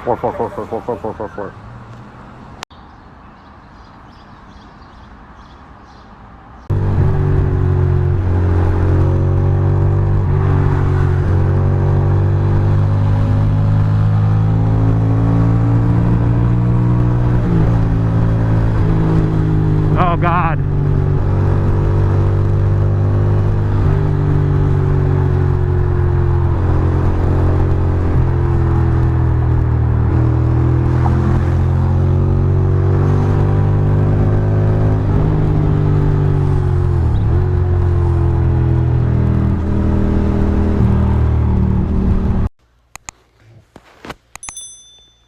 Four. Oh God.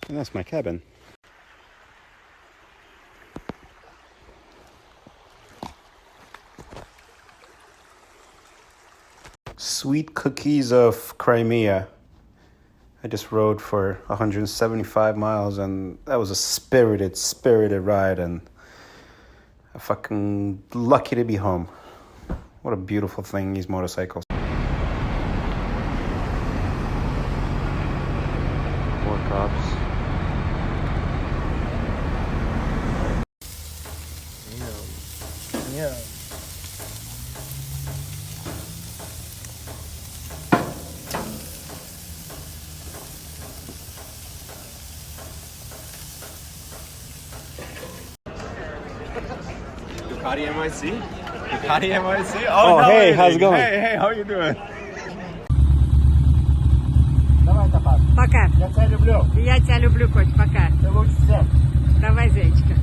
And that's my cabin. Sweet Cookies of Crimea. I just rode for 175 miles and that was a spirited ride, and I'm fucking lucky to be home. What a beautiful thing, these motorcycles. More cops. Yeah. Ducati NYC? Ducati NYC? Oh, no, hey, how's it going? Hey, how are you doing? Пока. Я тебя люблю. Я тебя люблю, Коть. Пока. Ты лучше всех. Давай, зайчка.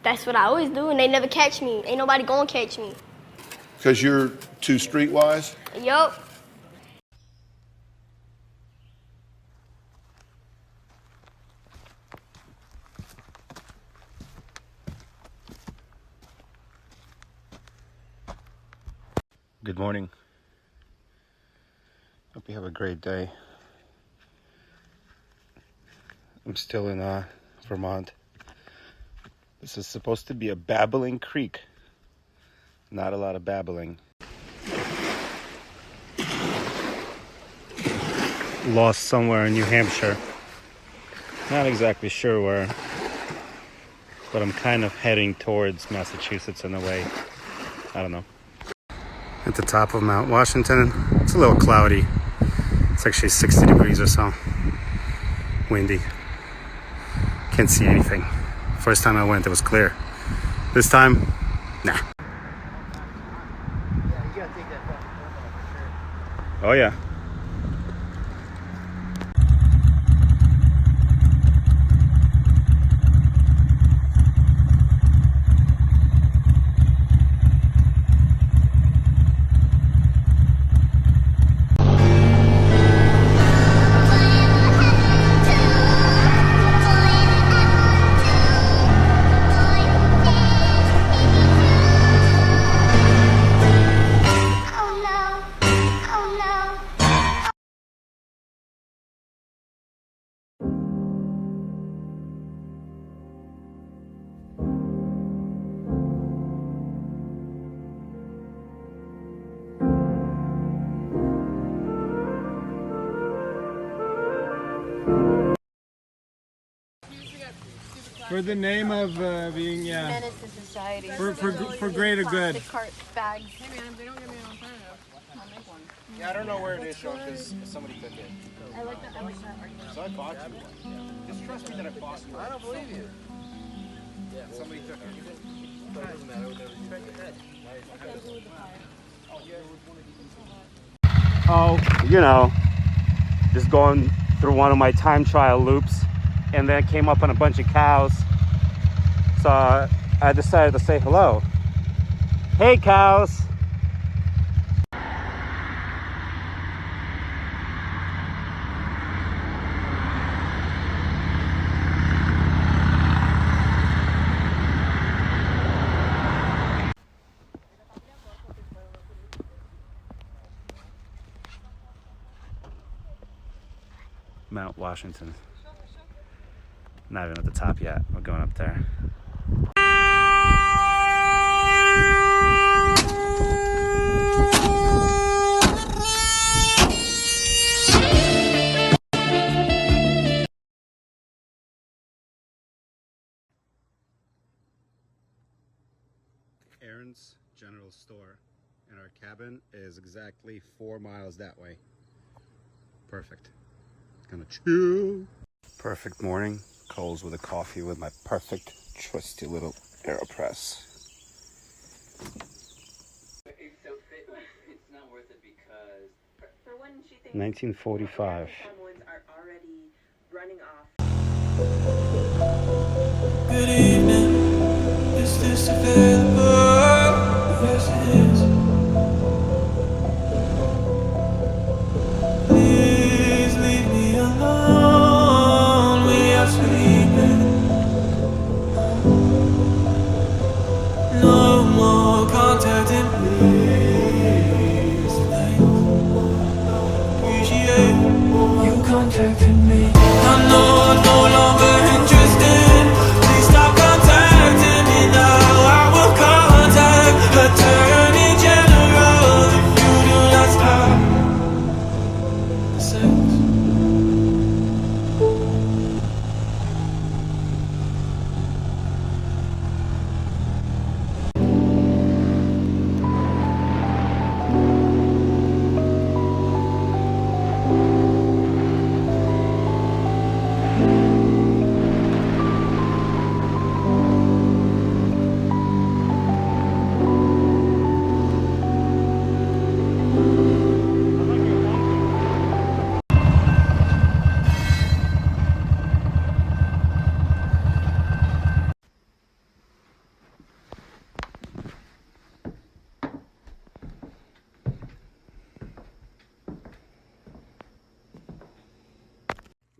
That's what I always do, and they never catch me. Ain't nobody gonna catch me. Because you're too streetwise? Yup. Good morning. Hope you have a great day. I'm still in Vermont. This is supposed to be a babbling creek. Not a lot of babbling. Lost somewhere in New Hampshire. Not exactly sure where, but I'm kind of heading towards Massachusetts in a way. I don't know. At the top of Mount Washington, it's a little cloudy. It's actually 60 degrees or so. Windy. Can't see anything. First time I went, it was clear. This time, nah. Oh yeah. For the name of being, yeah. Menace to society. For greater good. The cart bags. Hey man, if they don't give me an alternative, I'll make one. Yeah, I don't know where it is, Sean, because somebody took it. I like that. I like that. So I bought you one. Just trust me that I bought you one. I don't believe you. Yeah, somebody took it. It doesn't matter. Check your head. Oh, you know, just going through one of my time trial loops, and then came up on a bunch of cows. So I decided to say hello. Hey, cows. Mount Washington. Not even at the top yet. We're going up there. Aaron's General Store, and our cabin is exactly 4 miles that way. Perfect. Gonna chill. Perfect morning. Coles with a coffee with my perfect trusty little AeroPress. It's not worth it because For one, she thinks 1945. someones are already running off. Good evening, is this available? Yes it is. Please leave me alone, we are sleeping. No more contacting, please. Appreciate you contacting me. I know I'm no longer interested. Please stop contacting me now. I will contact Attorney General if you do not stop the sex.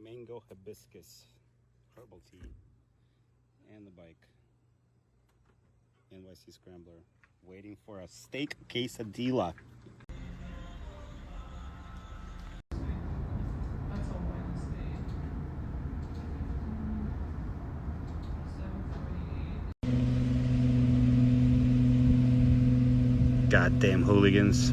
Mango hibiscus herbal tea, and the bike. NYC Scrambler, waiting for a steak quesadilla. That's a Wednesday. 7:48. Goddamn hooligans.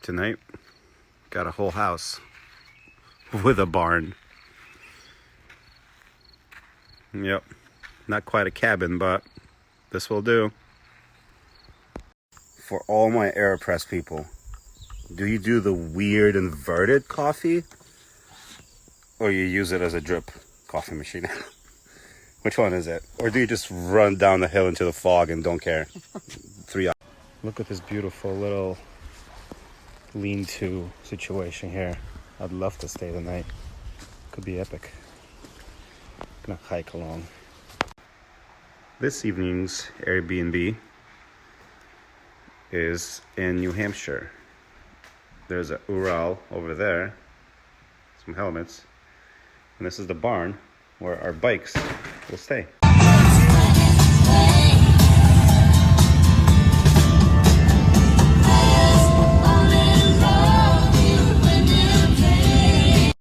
Tonight, got a whole house with a barn. Yep, not quite a cabin, but this will do. For all my AeroPress people, do you do the weird inverted coffee, or you use it as a drip coffee machine? Which one is it? Or do you just run down the hill into the fog and don't care? 3 hours. Look at this beautiful little lean-to situation here. I'd love to stay the night. Could be epic. Gonna hike along. This evening's Airbnb is in New Hampshire. There's a Ural over there, some helmets, and this is the barn where our bikes will stay.